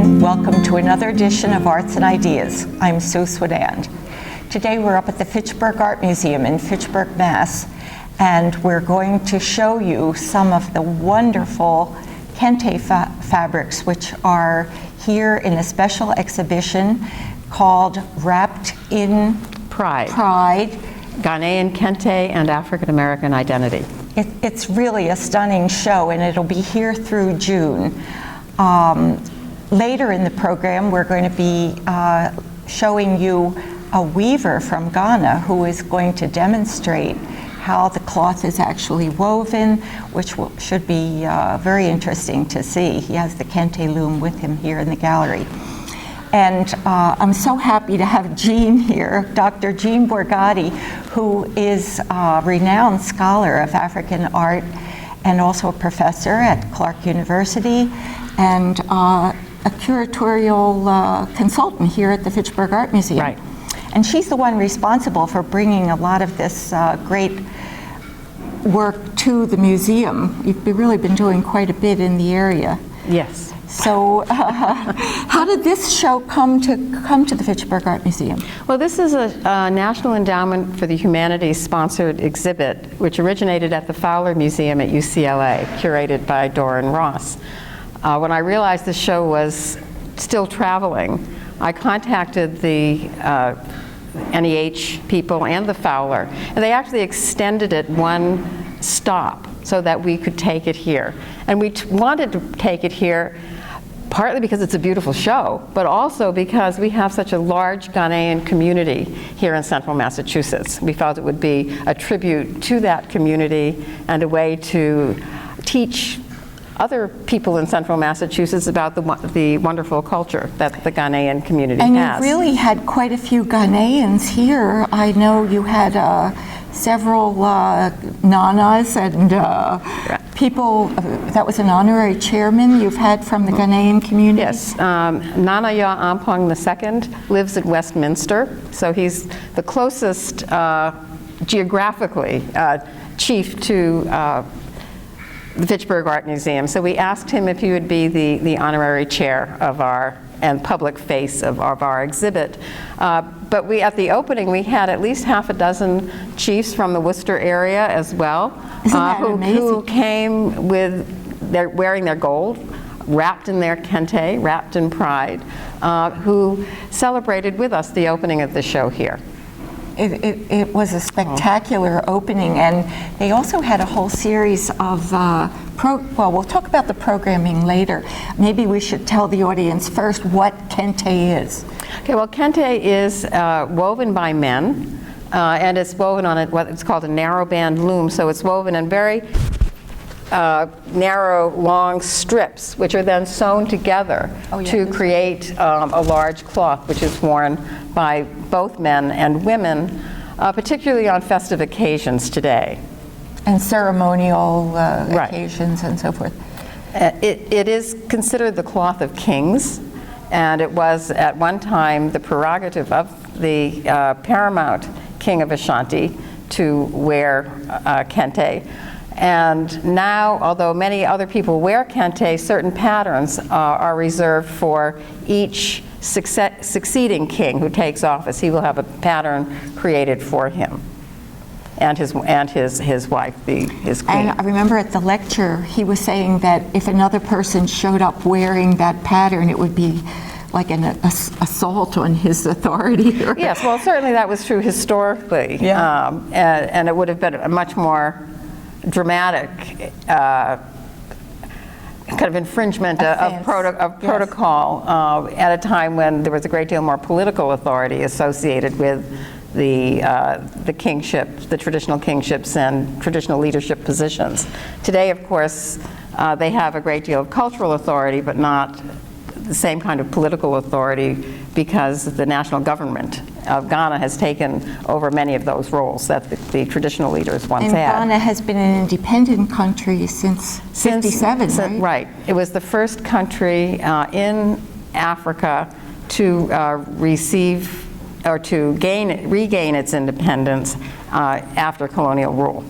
everyone. Welcome to another edition of Arts and Ideas. I'm Sue Swedand. Today we're up at the Fitchburg Art Museum in Fitchburg, Mass, and we're going to show you some of the wonderful Kente fabrics which are here in a special exhibition called Wrapped in Pride. Ghanaian, Kente, and African American identity. It's really a stunning show, and it'll be here through June. Later in the program, we're going to be showing you a weaver from Ghana who is going to demonstrate how the cloth is actually woven, which should be very interesting to see. He has the Kente loom with him here in the gallery. And I'm so happy to have Jean here, Dr. Jean Bugatti, who is a renowned scholar of African art and also a professor at Clark University and a curatorial consultant here at the Fitchburg Art Museum. Right. And she's the one responsible for bringing a lot of this great work to the museum. You've really been doing quite a bit in the area. Yes. So how did this show come to the Fitchburg Art Museum? Well, this is a National Endowment for the Humanities sponsored exhibit which originated at the Fowler Museum at UCLA, curated by Doran Ross. When I realized the show was still traveling, I contacted the NEH people and the Fowler, and they actually extended it one stop so that we could take it here. And we wanted to take it here partly because it's a beautiful show, but also because we have such a large Ghanaian community here in central Massachusetts. We felt it would be a tribute to that community and a way to teach other people in central Massachusetts about the wonderful culture that the Ghanaian community has. And you really had quite a few Ghanaians here. I know you had several nanas and people, that was an honorary chairman you've had from the Ghanaian community? Yes, Nana Ya Ampong II lives at Westminster, so he's the closest geographically chief to the Fitchburg Art Museum. So we asked him if he would be the honorary chair of and public face of our exhibit. But at the opening, we had at least half a dozen chiefs from the Worcester area as well, who came wearing their gold, wrapped in their Kente, wrapped in pride, who celebrated with us the opening of the show here. It was a spectacular opening, and they also had a whole series of, well, we'll talk about the programming later. Maybe we should tell the audience first what Kente is. Okay, well, Kente is woven by men, and it's woven on what it's called a narrow band loom, so it's woven in very narrow, long strips, which are then sewn together to create a large cloth, which is worn by both men and women, particularly on festive occasions today. And ceremonial occasions and so forth. It is considered the cloth of kings, and it was at one time the prerogative of the paramount king of Ashanti to wear Kente. And now, although many other people wear Kente, certain patterns are reserved for each succeeding king who takes office. He will have a pattern created for him and his wife, his queen. And I remember at the lecture, he was saying that if another person showed up wearing that pattern, it would be like an assault on his authority. Yes, well, certainly that was true historically. Yeah. And it would have been a much more dramatic kind of infringement of protocol at a time when there was a great deal more political authority associated with the kingship, the traditional kingships and traditional leadership positions. Today, of course, they have a great deal of cultural authority, but not the same kind of political authority, because the national government of Ghana has taken over many of those roles that the traditional leaders once had. And Ghana has been an independent country since 57, right? Right. It was the first country in Africa to receive or to regain its independence after colonial rule.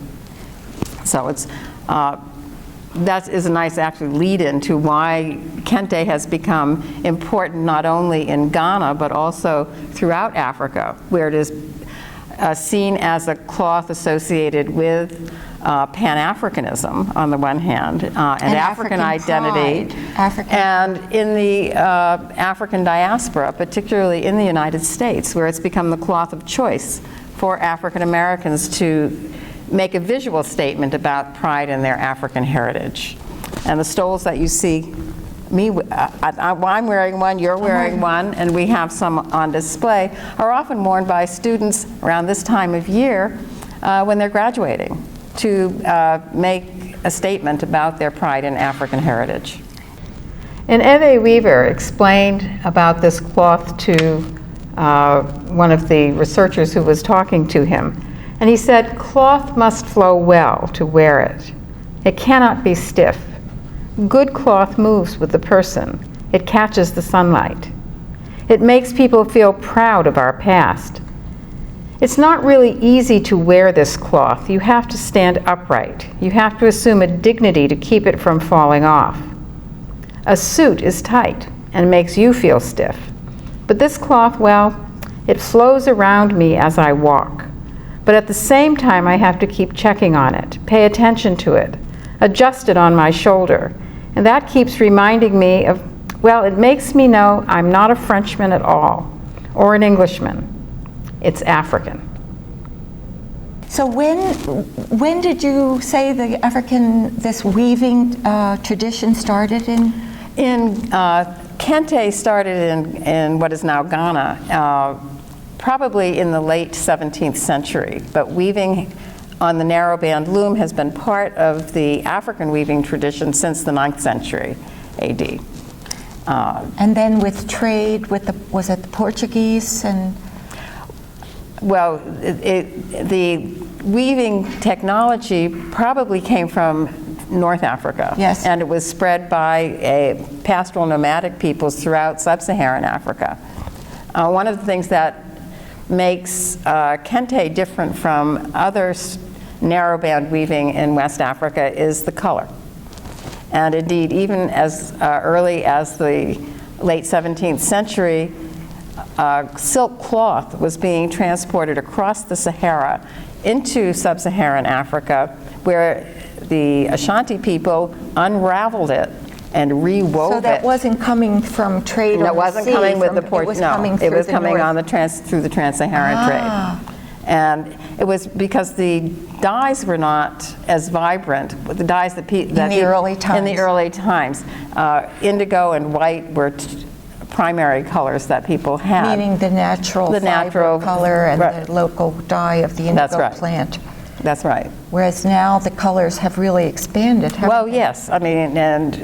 So it's that is a nice actually lead-in to why Kente has become important not only in Ghana but also throughout Africa, where it is seen as a cloth associated with Pan-Africanism on the one hand, and African identity, and in the African diaspora, particularly in the United States, where it's become the cloth of choice for African Americans to make a visual statement about pride in their African heritage. And the stoles that you see, I'm wearing one, you're wearing one, and we have some on display, are often worn by students around this time of year when they're graduating to make a statement about their pride in African heritage. And Eve Weaver explained about this cloth to one of the researchers who was talking to him. And he said, "Cloth must flow well to wear it. It cannot be stiff. Good cloth moves with the person. It catches the sunlight. It makes people feel proud of our past. It's not really easy to wear this cloth. You have to stand upright. You have to assume a dignity to keep it from falling off. A suit is tight and makes you feel stiff. But this cloth, well, it flows around me as I walk. But at the same time, I have to keep checking on it, pay attention to it, adjust it on my shoulder. And that keeps reminding me of, well, it makes me know I'm not a Frenchman at all, or an Englishman. It's African." So when did you say the this weaving tradition started in? Kente started in what is now Ghana, probably in the late 17th century, but weaving on the narrowband loom has been part of the African weaving tradition since the 9th century AD. And then with trade, was it the Portuguese and? Well, the weaving technology probably came from North Africa. Yes. And it was spread by pastoral nomadic peoples throughout sub-Saharan Africa. One of the things that makes Kente different from other narrowband weaving in West Africa is the color. And indeed, even as early as the late 17th century, silk cloth was being transported across the Sahara into sub-Saharan Africa, where the Ashanti people unraveled it and rewove it. So that wasn't coming from trade on the sea? It wasn't coming with the port. No, it was coming on through the trans-Saharan trade. And it was because the dyes were not as vibrant. The dyes that in the early times, indigo and white were primary colors that people had. Meaning the natural color and the local dye of the indigo plant. That's right. Whereas now the colors have really expanded, haven't Well, they? yes. I mean, and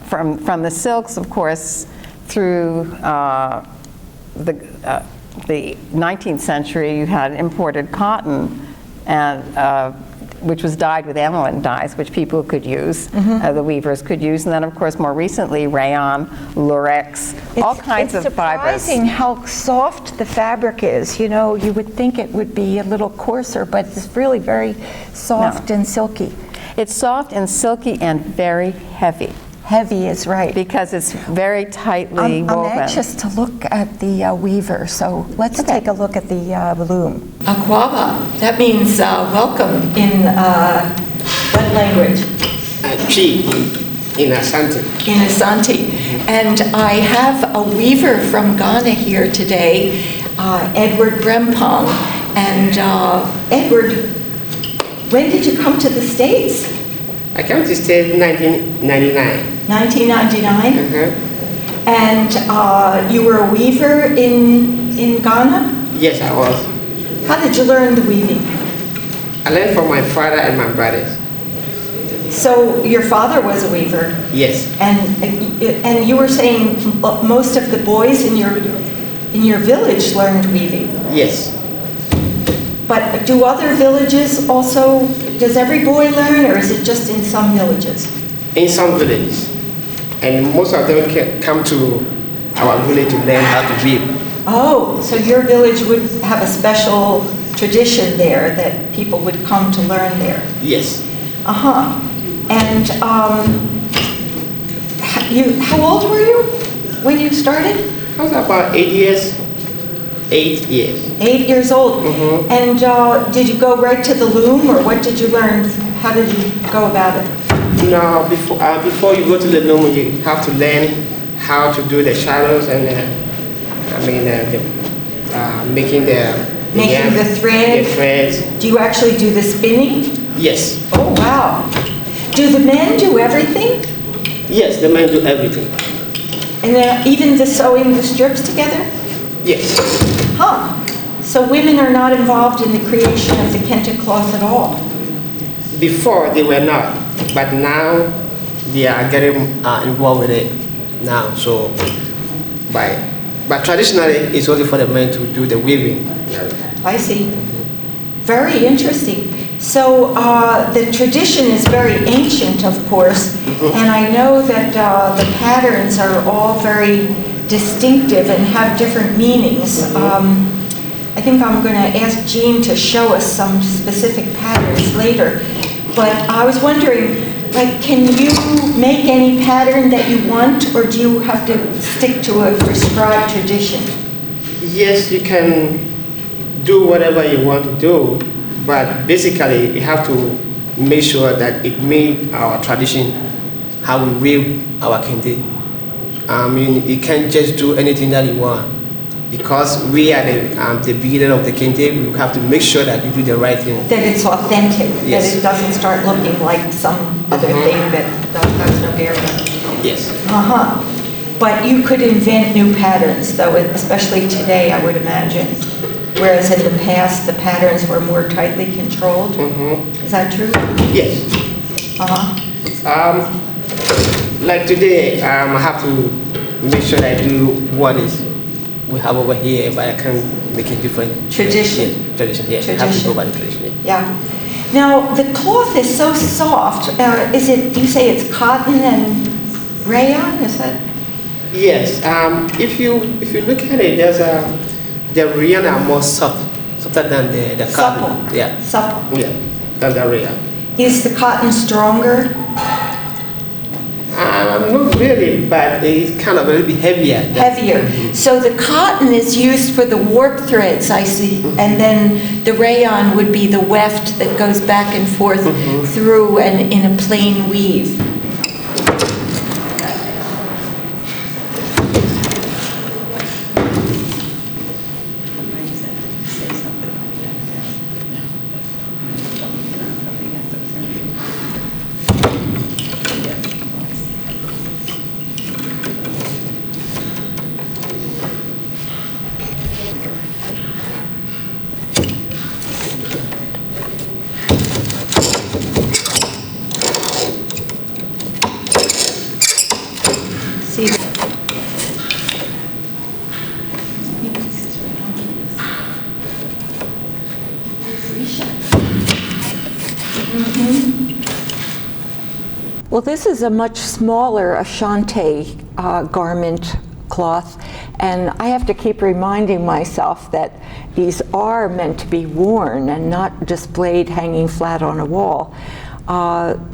from the silks, of course, through the 19th century, you had imported cotton, and which was dyed with aniline dyes, which people could use, the weavers could use, and then, of course, more recently, rayon, lurex, all kinds of fibers. It's surprising how soft the fabric is. You know, you would think it would be a little coarser, but it's really very soft and silky. It's soft and silky and very heavy. Heavy is right. Because it's very tightly woven. I'm anxious to look at the weaver, so let's take a look at the loom. Akwaba, that means welcome in what language? Chi in Asante. In Asante. And I have a weaver from Ghana here today, Edward Brempong. And Edward, when did you come to the States? I came to stay in 1999. 1999? And you were a weaver in Ghana? Yes, I was. How did you learn the weaving? I learned from my father and my brothers. So your father was a weaver? Yes. And you were saying most of the boys in your village learned weaving? Yes. But do other villages also, does every boy learn, or is it just in some villages? In some villages. And most of them can come to our village to learn how to weave. Oh, so your village would have a special tradition there that people would come to learn there? Yes. Uh-huh. And how old were you when you started? I was about 8 years. 8 years. 8 years old. And did you go right to the loom, or what did you learn? How did you go about it? No, before you go to the loom, you have to learn how to do the shadows and making the Making the thread? The threads. Do you actually do the spinning? Yes. Oh, wow. Do the men do everything? Yes, the men do everything. And then even the sewing the strips together? Yes. Huh. So women are not involved in the creation of the Kente cloth at all? Before they were not, but now they are getting involved with it now. So, but traditionally it's only for the men to do the weaving. I see. Very interesting. So the tradition is very ancient, of course, and I know that the patterns are all very distinctive and have different meanings. I think I'm going to ask Jean to show us some specific patterns later. But I was wondering, like, can you make any pattern that you want, or do you have to stick to a prescribed tradition? Yes, you can do whatever you want to do, but basically you have to make sure that it meets our tradition, how we weave our kente. I mean, you can't just do anything that you want, because we are the beginner of the kente. We have to make sure that you do the right thing. That it's authentic, Yes. that it doesn't start looking like some other thing that has no bearing. Yes. Uh-huh. But you could invent new patterns, though, especially today, I would imagine. Whereas in the past, the patterns were more tightly controlled. Is that true? Yes. Uh-huh. Like today, I have to make sure that I do what is we have over here, but I can make it different. Tradition. Yes, tradition, yes. I have to go by the tradition. Yeah. Now, the cloth is so soft. Is it, you say it's cotton and rayon, is that? Yes. If you look at it, the rayon are more softer than the cotton. Supple. Yeah. Supple. Yeah, than the rayon. Is the cotton stronger? Not really, but it's kind of a little bit heavier. Heavier. So the cotton is used for the warp threads, I see, and then the rayon would be the weft that goes back and forth through and in a plain weave. See. Well, this is a much smaller Ashanti garment cloth, and I have to keep reminding myself that these are meant to be worn and not displayed hanging flat on a wall.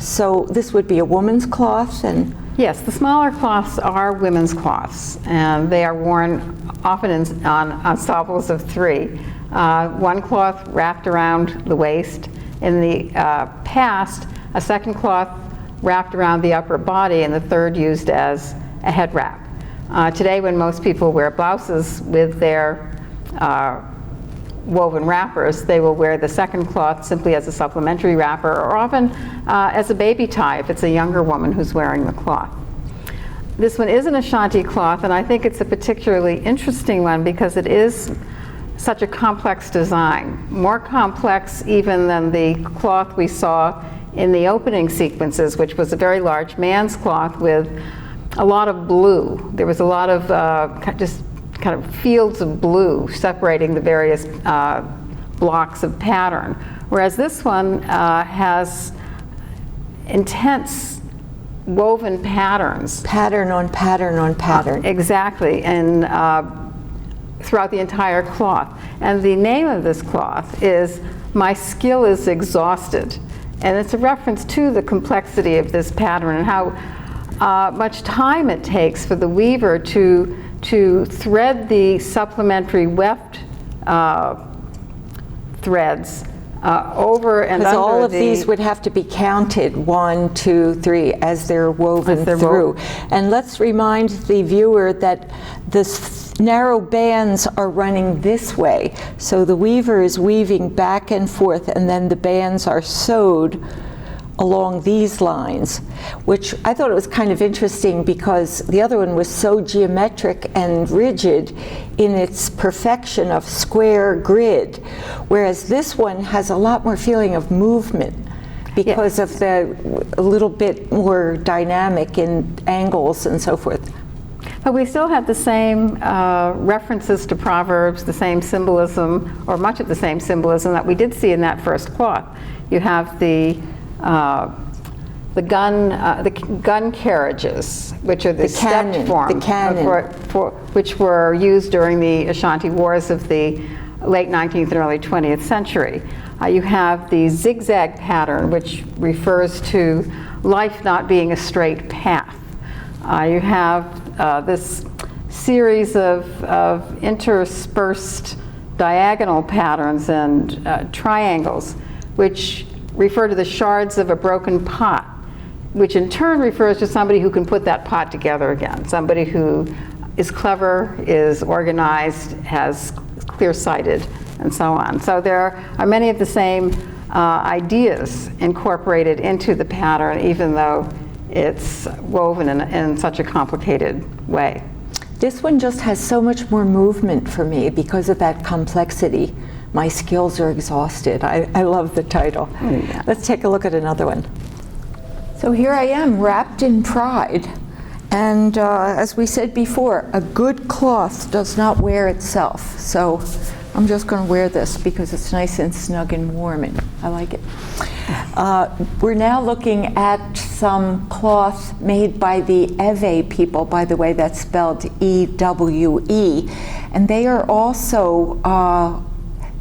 So this would be a woman's cloth, and Yes, the smaller cloths are women's cloths, and they are worn often on ensembles of three. One cloth wrapped around the waist. In the past, a second cloth wrapped around the upper body, and the third used as a head wrap. Today, when most people wear blouses with their woven wrappers, they will wear the second cloth simply as a supplementary wrapper, or often as a baby tie if it's a younger woman who's wearing the cloth. This one is an Ashanti cloth, and I think it's a particularly interesting one because it is such a complex design, more complex even than the cloth we saw in the opening sequences, which was a very large man's cloth with a lot of blue. There was a lot of just kind of fields of blue separating the various blocks of pattern. Whereas this one has intense woven patterns. pattern on pattern on pattern. Exactly, and throughout the entire cloth. And the name of this cloth is "My Skill is Exhausted." And it's a reference to the complexity of this pattern and how much time it takes for the weaver to thread the supplementary weft threads over and Because under all of these would have to be counted, 1, 2, 3, as they're woven through. And let's remind the viewer that the narrow bands are running this way. So the weaver is weaving back and forth, and then the bands are sewed along these lines, which I thought it was kind of interesting because the other one was so geometric and rigid in its perfection of square grid, whereas this one has a lot more feeling of movement because of the a little bit more dynamic in angles and so forth. But we still have the same references to proverbs, the same symbolism, or much of the same symbolism that we did see in that first cloth. You have the gun carriages, which are the stepped form, which were used during the Ashanti Wars of the late 19th and early 20th century. You have the zigzag pattern, which refers to life not being a straight path. You have this series of interspersed diagonal patterns and triangles, which refer to the shards of a broken pot, which in turn refers to somebody who can put that pot together again, somebody who is clever, is organized, has clear-sighted, and so on. So there are many of the same ideas incorporated into the pattern, even though it's woven in such a complicated way. This one just has so much more movement for me because of that complexity. My skills are exhausted. I love the title. Yeah. Let's take a look at another one. So here I am, wrapped in pride. And as we said before, a good cloth does not wear itself. So I'm just going to wear this because it's nice and snug and warm, and I like it. We're now looking at some cloth made by the Ewe people. By the way, that's spelled E-W-E. And they are also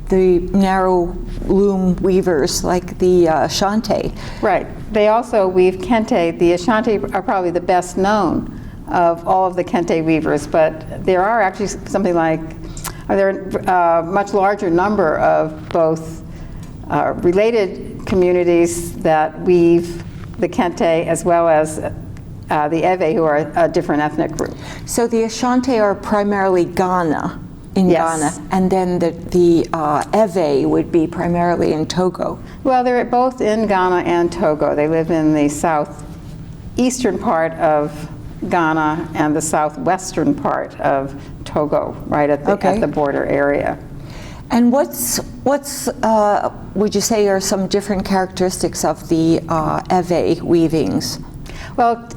the narrow loom weavers like the Ashanti. Right. They also weave Kente. The Ashanti are probably the best known of all of the Kente weavers, but there are actually something like, there are a much larger number of both related communities that weave the Kente as well as the Ewe, who are a different ethnic group. So the Ashanti are primarily Ghana. Yes. Ghana, and then the Ewe would be primarily in Togo. Well, they're both in Ghana and Togo. They live in the southeastern part of Ghana and the southwestern part of Togo, right at the border area. And what's would you say are some different characteristics of the Ewe weavings? Well,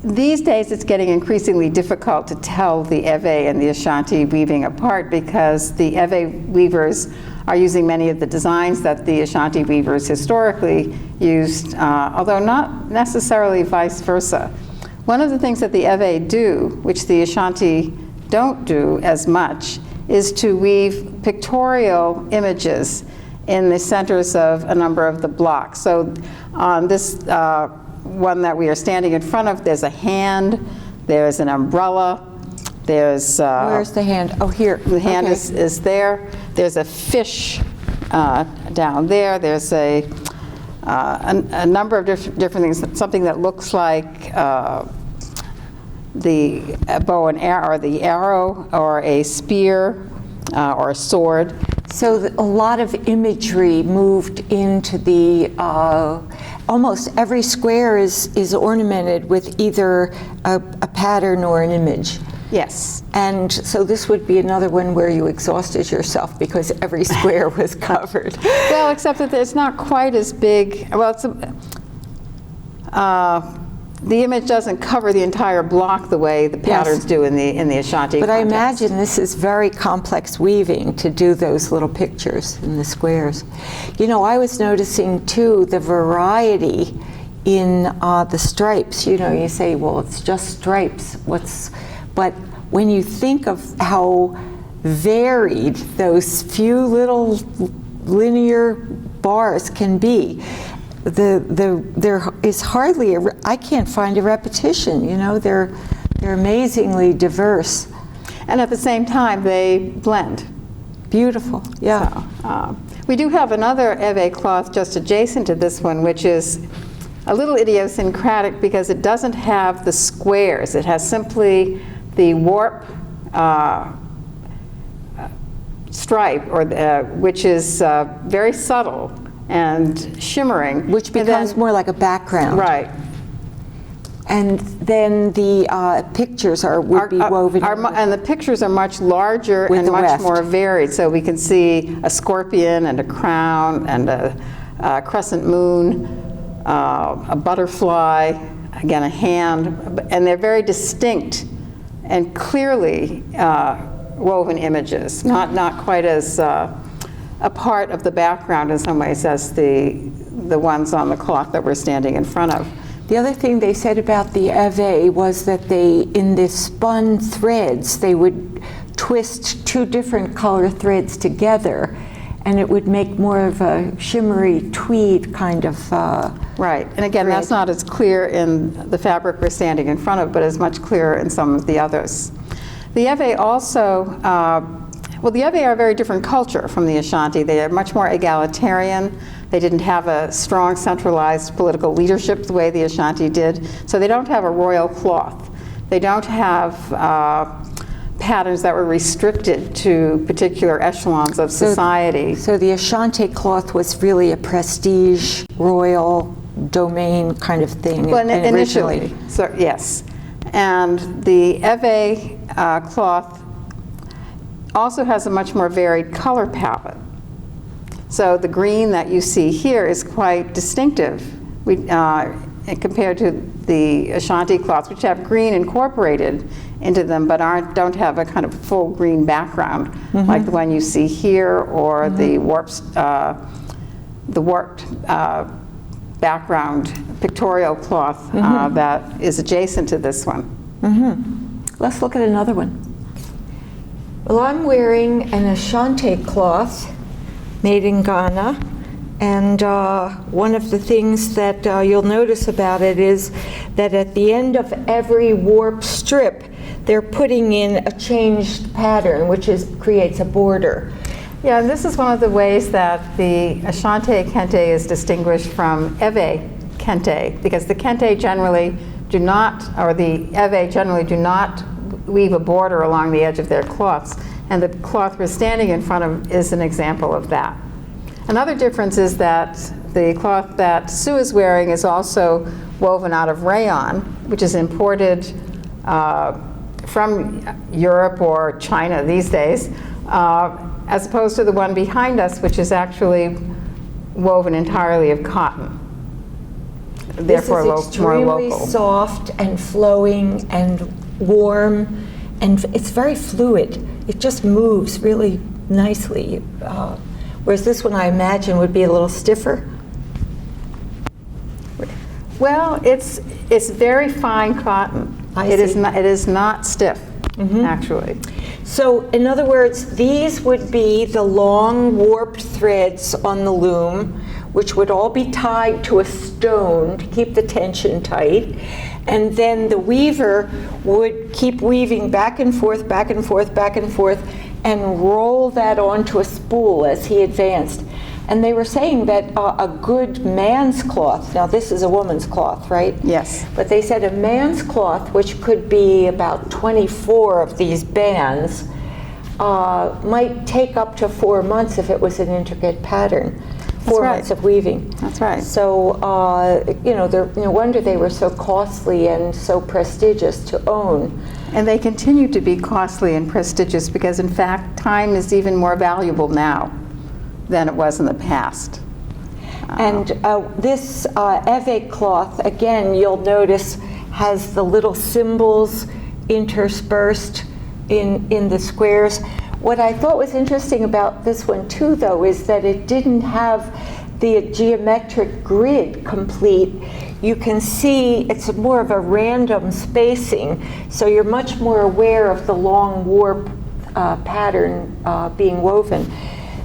these days it's getting increasingly difficult to tell the Ewe and the Ashanti weaving apart because the Ewe weavers are using many of the designs that the Ashanti weavers historically used, although not necessarily vice versa. One of the things that the Ewe do, which the Ashanti don't do as much, is to weave pictorial images in the centers of a number of the blocks. So on this one that we are standing in front of, there's a hand, there's an umbrella, there's... Where's the hand? Oh, here. The hand is there. There's a fish down there. There's a number of different things, something that looks like the bow and arrow, or the arrow, or a spear, or a sword. So a lot of imagery moved into the, almost every square is ornamented with either a pattern or an image. Yes. And so this would be another one where you exhausted yourself because every square was covered. Well, except that it's not quite as big. Well, it's the image doesn't cover the entire block the way the patterns do in the Ashanti But context. I imagine this is very complex weaving to do those little pictures in the squares. You know, I was noticing too the variety in the stripes. You know, you say, well, it's just stripes. But when you think of how varied those few little linear bars can be, there is hardly I can't find a repetition. You know, they're amazingly diverse. And at the same time, they blend. Beautiful, yeah. So, we do have another Eve cloth just adjacent to this one, which is a little idiosyncratic because it doesn't have the squares. It has simply the warp stripe, or which is very subtle and shimmering. Which becomes more like a background. Right. And then the pictures would be woven. And the pictures are much larger and much weft. more varied. So we can see a scorpion and a crown and a crescent moon, a butterfly, again a hand, and they're very distinct and clearly woven images, not quite as a part of the background in some ways as the ones on the cloth that we're standing in front of. The other thing they said about the Eve was that in the spun threads, they would twist two different color threads together, and it would make more of a shimmery tweed kind of right. And again, thread. That's not as clear in the fabric we're standing in front of, but is much clearer in some of the others. The Eve also, well, the Eve are a very different culture from the Ashanti. They are much more egalitarian. They didn't have a strong centralized political leadership the way the Ashanti did. So they don't have a royal cloth. They don't have patterns that were restricted to particular echelons of society. So the Ashanti cloth was really a prestige, royal domain kind of thing. Well, initially, so yes. And the Eve cloth also has a much more varied color palette. So the green that you see here is quite distinctive compared to the Ashanti cloths, which have green incorporated into them, but don't have a kind of full green background, like the one you see here, or the warped background pictorial cloth that is adjacent to this one. Let's look at another one. Well, I'm wearing an Ashanti cloth made in Ghana, and one of the things that you'll notice about it is that at the end of every warp strip, they're putting in a changed pattern, which creates a border. Yeah, and this is one of the ways that the Ashanti Kente is distinguished from Eve Kente, because the Kente generally do not, or the Eve generally do not weave a border along the edge of their cloths. And the cloth we're standing in front of is an example of that. Another difference is that the cloth that Sue is wearing is also woven out of rayon, which is imported from Europe or China these days, as opposed to the one behind us, which is actually woven entirely of cotton. Therefore, this is extremely soft and flowing and warm, and it's very fluid. It just moves really nicely. Whereas this one, I imagine, would be a little stiffer. Well, it's very fine cotton. It is not stiff, actually. So, in other words, these would be the long warped threads on the loom, which would all be tied to a stone to keep the tension tight. And then the weaver would keep weaving back and forth, back and forth, back and forth, and roll that onto a spool as he advanced. And they were saying that a good man's cloth, now this is a woman's cloth, right? Yes. But they said a man's cloth, which could be about 24 of these bands, might take up to 4 months if it was an intricate pattern. Four months of weaving. That's right. So, no wonder they were so costly and so prestigious to own. And they continue to be costly and prestigious because, in fact, time is even more valuable now than it was in the past. And this Eve cloth, again, you'll notice, has the little symbols interspersed in the squares. What I thought was interesting about this one too, though, is that it didn't have the geometric grid complete. You can see it's more of a random spacing, so you're much more aware of the long warp pattern being woven.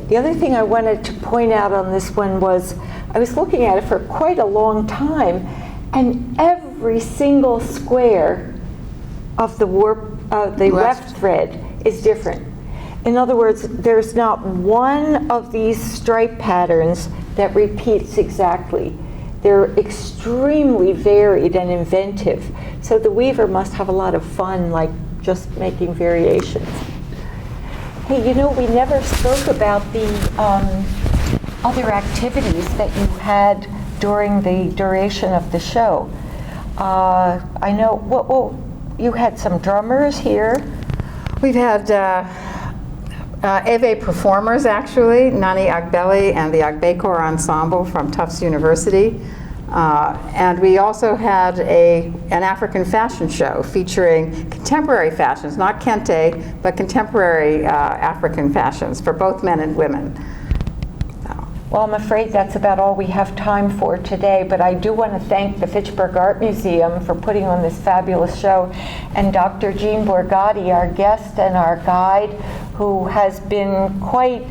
The other thing I wanted to point out on this one was I was looking at it for quite a long time, and every single square of the weft thread is different. In other words, there's not one of these stripe patterns that repeats exactly. They're extremely varied and inventive. So the weaver must have a lot of fun, like just making variations. Hey, you know, we never spoke about the other activities that you had during the duration of the show. I know, you had some drummers here. We've had Ewe performers, actually, Nani Agbeli and the Agbekor Ensemble from Tufts University. And we also had an African fashion show featuring contemporary fashions, not Kente, but contemporary African fashions for both men and women. Well, I'm afraid that's about all we have time for today, but I do want to thank the Fitchburg Art Museum for putting on this fabulous show, and Dr. Jean Bugatti, our guest and our guide, who has been quite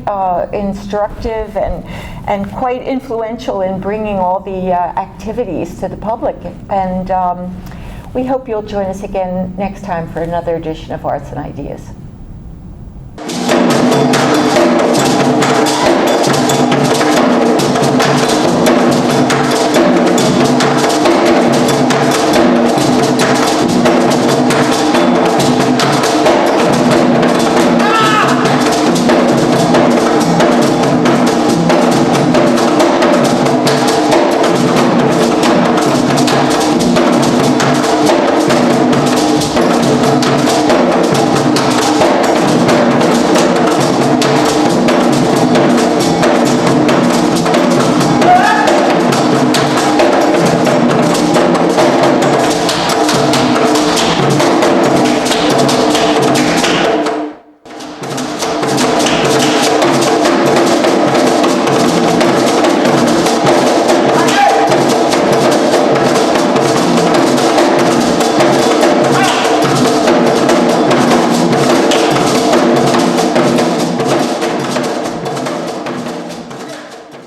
instructive and quite influential in bringing all the activities to the public. And we hope you'll join us again next time for another edition of Arts and Ideas.